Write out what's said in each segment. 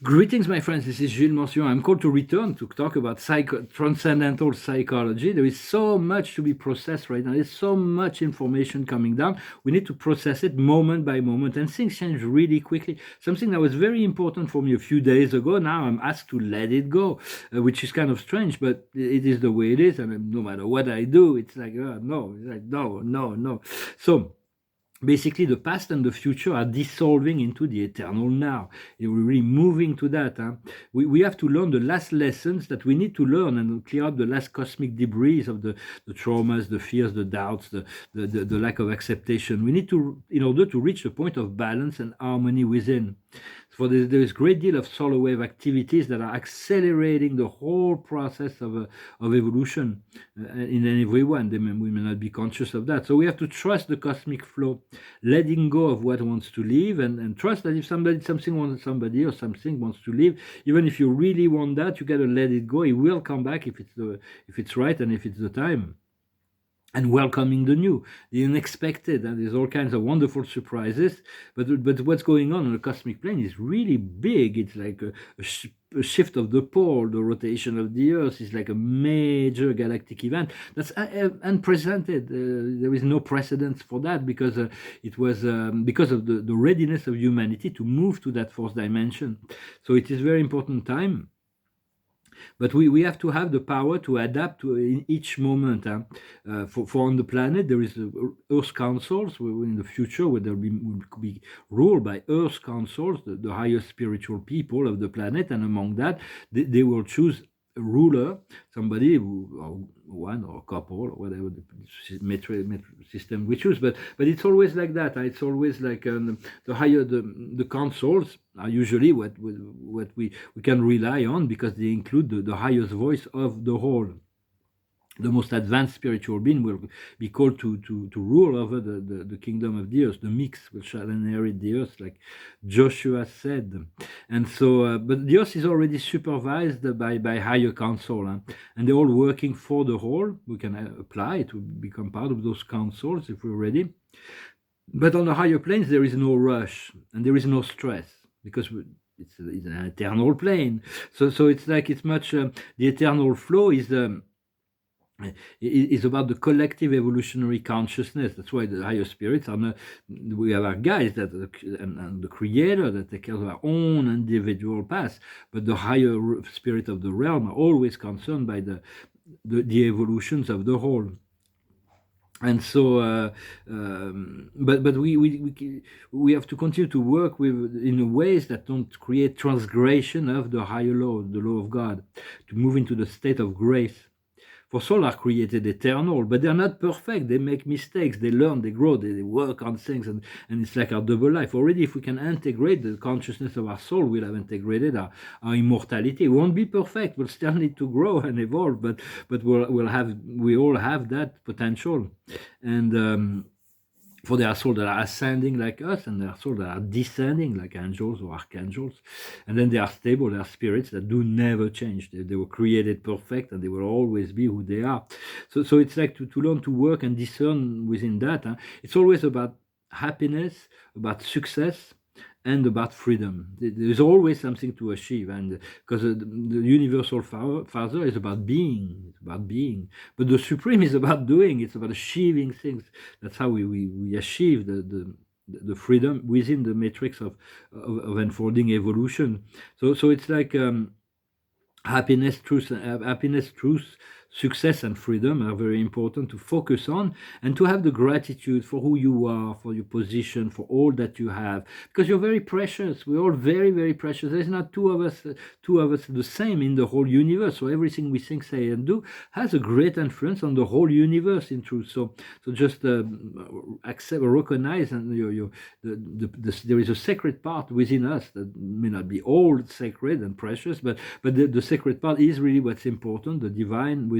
Greetings, my friends. This is Gilles Mention. I'm called to return to talk about transcendental psychology. There is so much to be processed right now. There's so much information coming down. We need to process it moment by moment, and things change really quickly. Something that was very important for me a few days ago, now I'm asked to let it go, which is kind of strange, but it is the way it is. And no matter what I do, it's like, no, it's like, no, no, no. So, basically the past and the future are dissolving into the eternal now. We're really moving to that. We have to learn the last lessons that we need to learn and clear up the last cosmic debris of the traumas, the fears, the doubts, the lack of acceptation. We need to, in order to reach the point of balance and harmony within. For there is a great deal of solar wave activities that are accelerating the whole process of evolution in everyone. We may not be conscious of that. So we have to trust the cosmic flow, letting go of what wants to leave, and trust that if something wants somebody or something wants to leave, even if you really want that, you gotta let it go. It will come back if it's right and if it's the time. And welcoming the new, the unexpected, and there's all kinds of wonderful surprises. But what's going on the cosmic plane is really big. It's like a shift of the pole, the rotation of the Earth is like a major galactic event that's unprecedented. There is no precedence for that because it was because of the readiness of humanity to move to that fourth dimension. So it is very important time. But we have to have the power to adapt to in each moment. For on the planet, there is Earth councils. In the future, where will be ruled by Earth councils, the highest spiritual people of the planet, and among that, they will choose a ruler, somebody or one or a couple or whatever the metric system we choose. But it's always like that. It's always like the higher the councils are usually what we can rely on because they include the highest voice of the whole. The most advanced spiritual being will be called to rule over the kingdom of the earth. The mix will shall inherit the earth, like Joshua said. And so, but the earth is already supervised by higher council, and they're all working for the whole. We can apply to become part of those councils if we're ready. But on the higher planes, there is no rush and there is no stress because it's an eternal plane. So it's like it's much the eternal flow is about the collective evolutionary consciousness. That's why the higher spirits are not, we have our guides that and the creator that take care of our own individual path, but the higher spirit of the realm are always concerned by the evolutions of the whole. And so, but we have to continue to work in ways that don't create transgression of the higher law, the law of God, to move into the state of grace. For souls are created eternal, but they're not perfect. They make mistakes. They learn, they grow, they work on things, and it's like our double life. Already, if we can integrate the consciousness of our soul, we'll have integrated our immortality. We won't be perfect. We'll still need to grow and evolve, but we all have that potential. And for there are souls that are ascending like us, and there are souls that are descending like angels or archangels. And then they are stable, they are spirits that do never change. They were created perfect, and they will always be who they are. So it's like to learn to work and discern within that. It's always about happiness, about success, and about freedom. There's always something to achieve, and because the universal Father is about being, but the Supreme is about doing. It's about achieving things. That's how we achieve the freedom within the matrix of unfolding evolution. So it's like happiness, truth, success, and freedom are very important to focus on, and to have the gratitude for who you are, for your position, for all that you have, because you're very precious. We're all very, very precious. There's not two of us the same in the whole universe. So everything we think, say, and do has a great influence on the whole universe. In truth, so just accept, recognize, and there is a sacred part within us that may not be all sacred and precious, but the sacred part is really what's important, the divine within,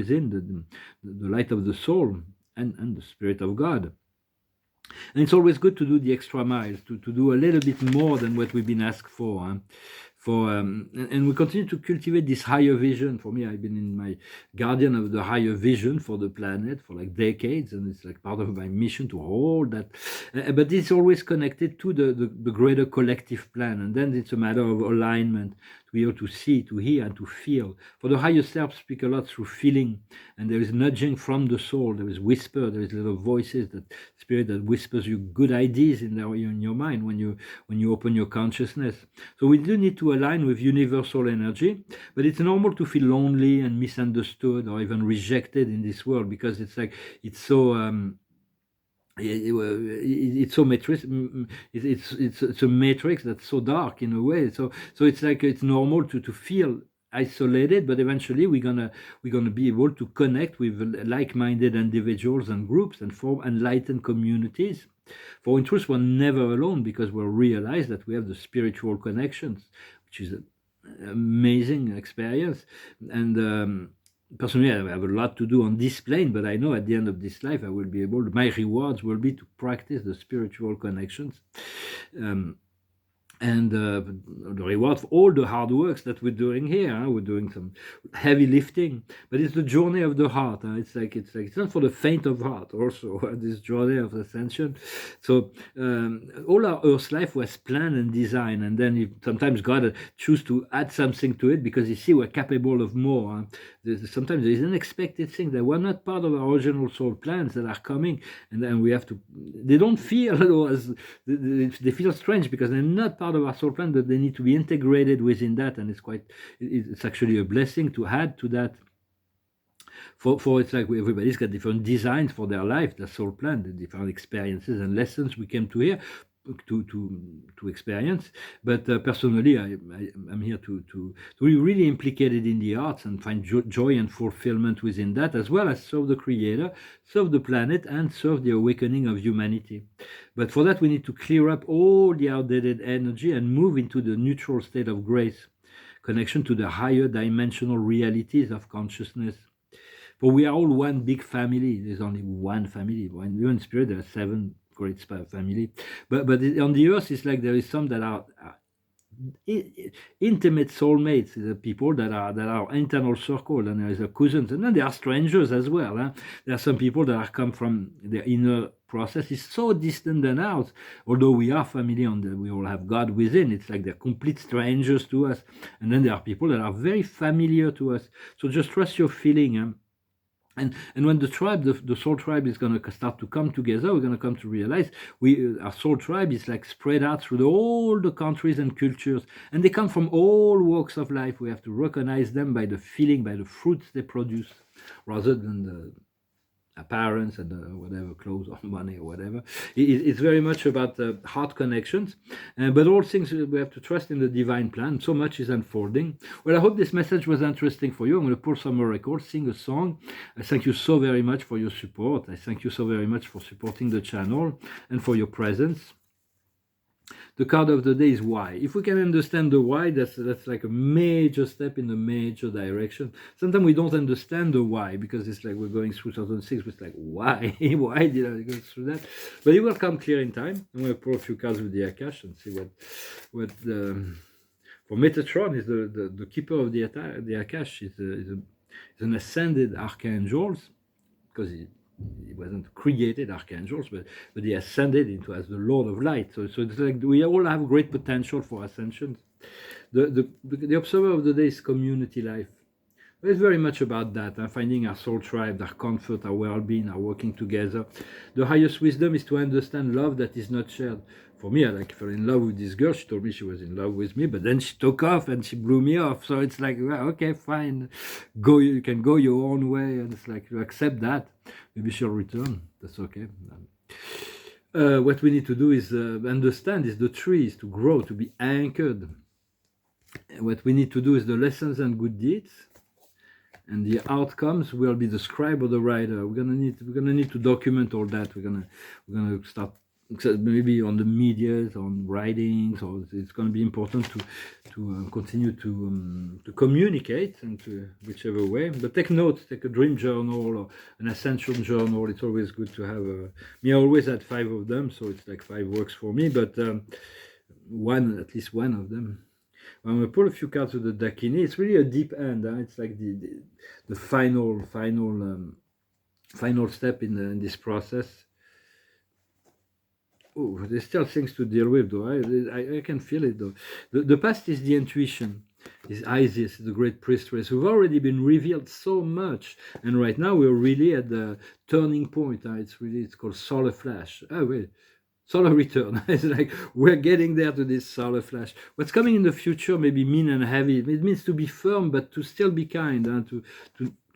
the light of the soul, and the Spirit of God. And it's always good to do the extra miles, to do a little bit more than what we've been asked for. and we continue to cultivate this higher vision. For me, I've been in my guardian of the higher vision for the planet for like decades, and it's like part of my mission to hold that. But it's always connected to the greater collective plan, and then it's a matter of alignment to be able to see, to hear, and to feel. For the higher self, speak a lot through feeling, and there is nudging from the soul. There is whisper. There is little voices, that spirit that whispers you good ideas in your mind when you open your consciousness. So we do need to align with universal energy, but it's normal to feel lonely and misunderstood or even rejected in this world, because it's like it's so it's so matrix. It's a matrix that's so dark in a way. So it's like it's normal to feel isolated, but eventually we're gonna be able to connect with like-minded individuals and groups and form enlightened communities. For in truth, we're never alone, because we realize that we have the spiritual connections, which is an amazing experience. And personally, I have a lot to do on this plane, but I know at the end of this life, I will be able. My rewards will be to practice the spiritual connections. And the reward for all the hard works that we're doing here. We're doing some heavy lifting, but it's the journey of the heart. It's not for the faint of heart. Also, this journey of ascension. So all our Earth life was planned and designed, and then sometimes God choose to add something to it because He see we're capable of more. Sometimes there is unexpected things that were not part of our original soul plans that are coming, and then we have to. They don't feel as they feel strange because they're not part of our soul plan, but they need to be integrated within that, and it's actually a blessing to add to that. For it's like everybody's got different designs for their life, their soul plan, the different experiences and lessons we came to hear to experience. But personally, I'm here to be really implicated in the arts and find joy and fulfillment within that, as well as serve the Creator, serve the planet, and serve the awakening of humanity. But for that, we need to clear up all the outdated energy and move into the neutral state of grace, connection to the higher dimensional realities of consciousness. For we are all one big family. There's only one family. When you're in spirit, there are 7 great family. But on the earth, it's like there is some that are intimate soulmates, the people that are internal circle, and there is a cousins, and then there are strangers as well. There are some people that are come from their inner process is so distant than ours, although we are family we all have God within. It's like they're complete strangers to us. And then there are people that are very familiar to us. So just trust your feeling. And when the soul tribe is going to start to come together, we're going to come to realize our soul tribe is like spread out through all the countries and cultures, and they come from all walks of life. We have to recognize them by the feeling, by the fruits they produce, rather than the appearance and whatever clothes or money or whatever. It's very much about heart connections, but all things we have to trust in the divine plan. So much is unfolding. Well, I hope this message was interesting for you. I'm going to pull some more records, sing a song. I thank you so very much for your support. I thank you so very much for supporting the channel and for your presence. The card of the day is why. If we can understand the why, that's like a major step in a major direction. Sometimes we don't understand the why, because it's like we're going through 2006. It's like, why? Why did I go through that? But it will come clear in time. I'm going to pull a few cards with the Akash and see what for Metatron is the keeper of the Akash is an ascended archangel, because he wasn't created archangels, but he ascended into as the Lord of Light. So it's like we all have great potential for ascension. The observer of the day is community life. It's very much about that, finding our soul tribe, our comfort, our well-being, our working together. The highest wisdom is to understand love that is not shared. For me, I fell in love with this girl. She told me she was in love with me, but then she took off and she blew me off. So it's like, well, okay, fine, you can go your own way, and it's like you accept that. Maybe she'll return. That's okay. What we need to do is understand is the tree is to grow, to be anchored. What we need to do is the lessons and good deeds. And the outcomes will be the scribe or the writer. We're gonna need to document all that. We're gonna start maybe on the medias, on writings, or it's gonna be important to continue to communicate, and to whichever way. But take notes. Take a dream journal or an ascension journal. It's always good to have. Me, I always had 5 of them, so it's like 5 works for me. But at least one of them. I'm going to pull a few cards with the Dakini. It's really a deep end. It's like the final step in this process. Oh, there's still things to deal with, though. I can feel it, though. The past is the intuition. Is Isis, the great priestess. We've already been revealed so much, and right now we're really at the turning point. It's called solar flash. Oh wait, solar return. It's like we're getting there to this solar flash. What's coming in the future may be mean and heavy. It means to be firm, but to still be kind, and to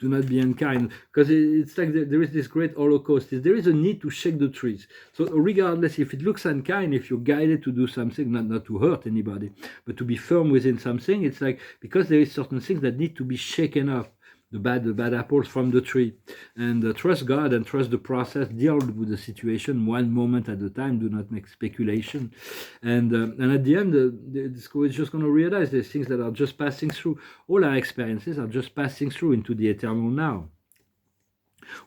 not be unkind. Because it's like there is this great holocaust. There is a need to shake the trees. So regardless if it looks unkind, if you're guided to do something, not to hurt anybody, but to be firm within something, it's like because there is certain things that need to be shaken up. The bad apples from the tree, and trust God and trust the process. Deal with the situation one moment at a time. Do not make speculation, and at the end, it's just going to realize there's things that are just passing through. All our experiences are just passing through into the eternal now.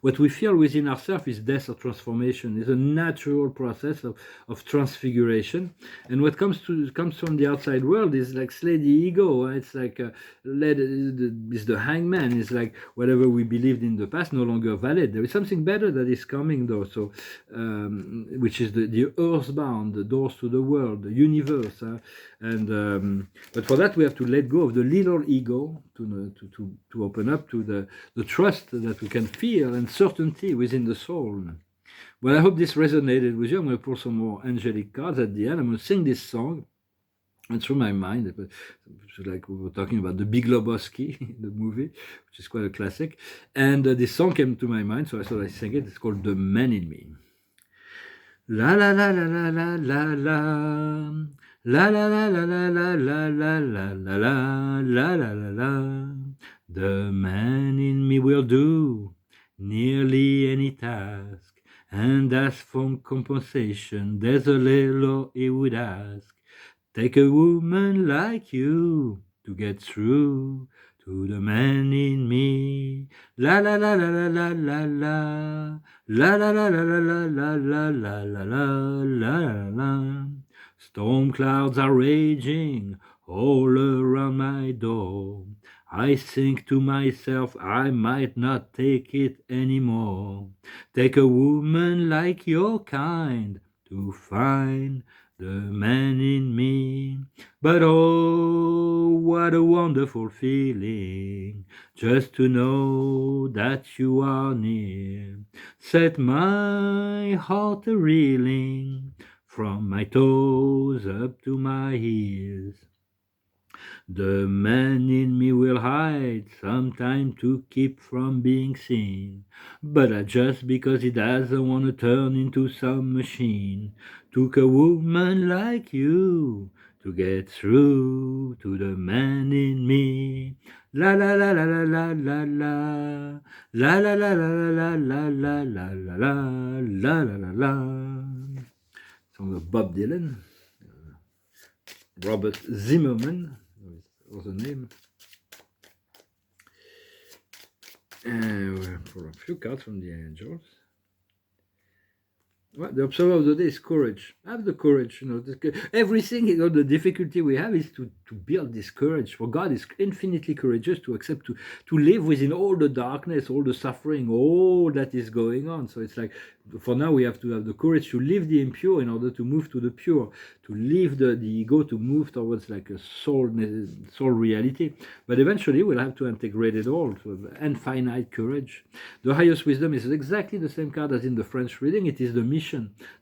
What we feel within ourselves is death or transformation. It's a natural process of transfiguration. And what comes from the outside world is like slay the ego. It's like is the hangman. It's like whatever we believed in the past no longer valid. There is something better that is coming though. So which is the earthbound, the doors to the world, the universe. But for that we have to let go of the little ego to open up to the trust that we can feel and certainty within the soul. Well, I hope this resonated with you. I'm going to pull some more angelic cards at the end. I'm going to sing this song. And through my mind, like we were talking about the Big Lebowski, the movie, which is quite a classic. And this song came to my mind, so I thought I'd sing it. It's called The Man in Me. La la la la la la la la. La la la la la la la la la la la la la la la. The man in me will do nearly any task, and as for compensation, there's a little he would ask. Take a woman like you to get through to the man in me. La la la la la la la la. La la la la la la la la la la la la la. Storm clouds are raging all around my door. I think to myself I might not take it anymore. Take a woman like your kind to find the man in me. But oh, what a wonderful feeling just to know that you are near. Set my heart a reeling from my toes up to my ears. The man in me will hide sometime to keep from being seen, but just because he doesn't want to turn into some machine. Took a woman like you to get through to the man in me. La la la la la la la la. La la la la la la la la la la la la la la. Song of Bob Dylan. Robert Zimmerman was the name. And we'll pull a few cards from the angels. Well, the observer of the day is courage. Have the courage, everything, the difficulty we have is to build this courage. For God is infinitely courageous to accept, to live within all the darkness, all the suffering, all that is going on. So it's like, for now we have to have the courage to leave the impure in order to move to the pure, to leave the ego, to move towards like a soul reality. But eventually we'll have to integrate it all, so infinite courage. The highest wisdom is exactly the same card as in the French reading. It is the mission.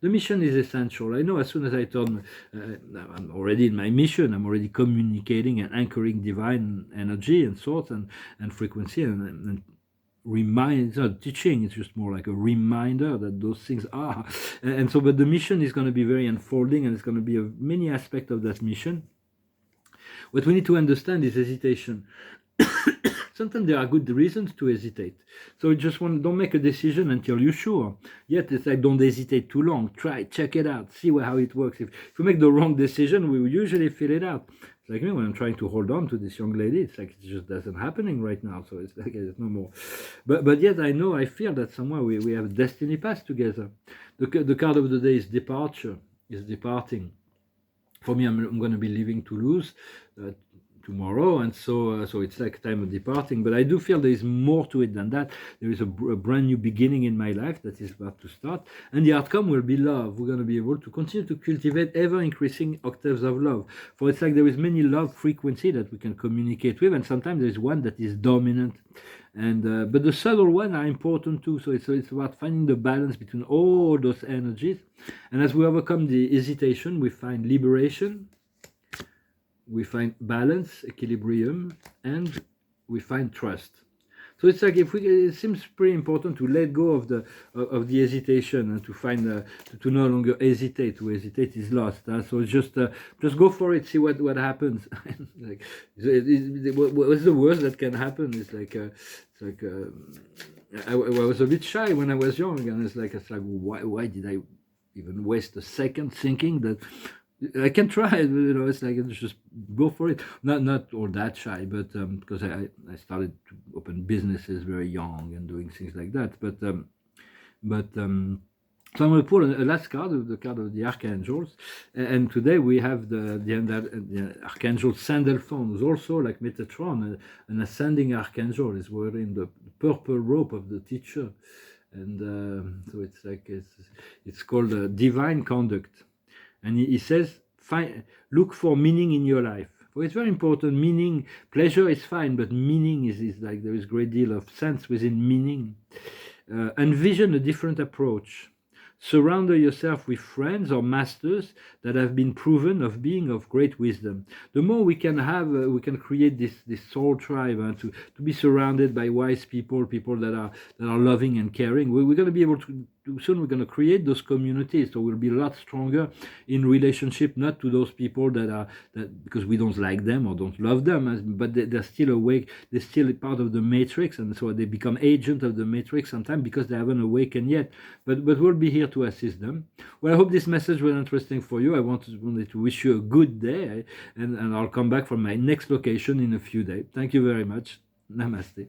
The mission is essential. I know as soon as I turn, I'm already in my mission, I'm already communicating and anchoring divine energy and thoughts and frequency and remind, it's not teaching, it's just more like a reminder that those things are. And so, but the mission is going to be very unfolding, and it's going to be many aspects of that mission. What we need to understand is hesitation. Sometimes there are good reasons to hesitate. So just don't make a decision until you're sure. Yet it's like, don't hesitate too long. Try, check it out, see how it works. If you make the wrong decision, we will usually feel it out. It's like me when I'm trying to hold on to this young lady. It's like it just doesn't happening right now. So it's like there's no more. But yet I feel that somewhere we have a destiny path together. The card of the day is departure, is departing. For me, I'm going to be leaving Toulouse tomorrow, and so it's like time of departing. But I do feel there is more to it than that. There is a brand new beginning in my life that is about to start, and the outcome will be love. We're going to be able to continue to cultivate ever increasing octaves of love. For it's like there is many love frequency that we can communicate with, and sometimes there is one that is dominant. And but the subtle ones are important too. So it's about finding the balance between all those energies. And as we overcome the hesitation, we find liberation, we find balance, equilibrium, and we find trust. So it's like it seems pretty important to let go of the hesitation and to find to no longer hesitate. To hesitate is lost. So just go for it, see what happens. Like, what's the worst that can happen? It's like I was a bit shy when I was young, and it's like why did I even waste a second thinking that I can try it, it's like just go for it. Not all that shy, but because I started to open businesses very young and doing things like that. So I'm going to pull a last card, the card of the Archangels, and today we have the Archangel Sandalphon, who's also like Metatron, an ascending Archangel, is wearing the purple robe of the teacher, and so it's like it's called Divine Conduct. And he says, look for meaning in your life. Well, it's very important. Meaning, pleasure is fine, but meaning is like there is a great deal of sense within meaning. Envision a different approach. Surround yourself with friends or masters that have been proven of being of great wisdom. The more we can have, we can create this soul tribe, to be surrounded by wise people that are loving and caring. We're going to be able to soon. We're going to create those communities, so we'll be a lot stronger in relationship, not to those people that because we don't like them or don't love them, but they're still awake. They're still part of the matrix, and so they become agents of the matrix sometimes because they haven't awakened yet. But we'll be here to assist them. Well, I hope this message was interesting for you. I wanted to wish you a good day, and I'll come back from my next location in a few days. Thank you very much. Namaste.